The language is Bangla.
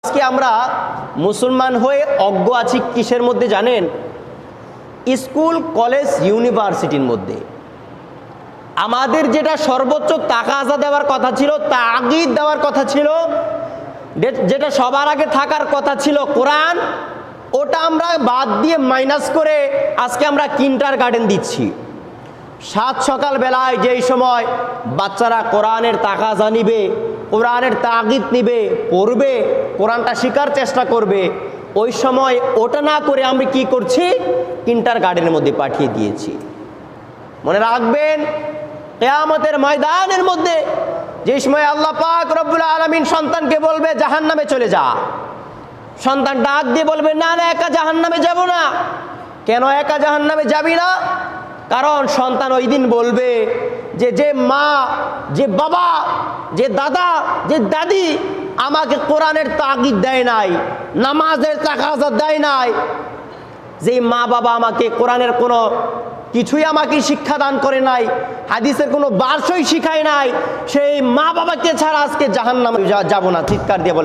আজকে আমরা মুসলমান হয়ে অজ্ঞ আছি কিসের মধ্যে জানেন? স্কুল কলেজ ইউনিভার্সিটির মধ্যে। আমাদের যেটা সর্বোচ্চ তাকাজা দেওয়ার কথা ছিল, তাগিদ দেওয়ার কথা ছিল, যেটা সবার আগে থাকার কথা ছিল কোরআন, ওটা আমরা বাদ দিয়ে মাইনাস করে আজকে আমরা কিন্ডারগার্টেন দিচ্ছি। সাত সকাল বেলায় যেই সময় বাচ্চারা কোরআনের তাকাজা নিবে, কোরআনের তাগিদ নিবে, পড়বে, কোরআনটা শেখার চেষ্টা করবে, ওই সময় ওটা না করে আমরা কি করছি? কিন্ডারগার্টেনের মধ্যে পাঠিয়ে দিয়েছি। মনে রাখবেন, কিয়ামতের ময়দানের মধ্যে যে সময় আল্লাহ পাক রব্বুল আলামিন সন্তানকে বলবে জাহান্নামে চলে যা, সন্তান ডাক দিয়ে বলবে না না, একা জাহান্নামে যাব না। কেন একা জাহান্নামে যাবি না? কারণ সন্তান ওই দিন বলবে যে মা, যে বাবা, যে দাদা, যে দাদি আমাকে কোরআনের তাগিদ দেয় নাই, নামাজের তাকাজা দেয় নাই, যে মা বাবা আমাকে কোরআনের কোনো কিছুই আমাকে শিক্ষা দান করে নাই, হাদিসের কোনো বার্সই শিখায় নাই, সেই মা বাবাকে ছাড়া আজকে জাহান্নামে যাব না। চিৎকার দিয়ে বলে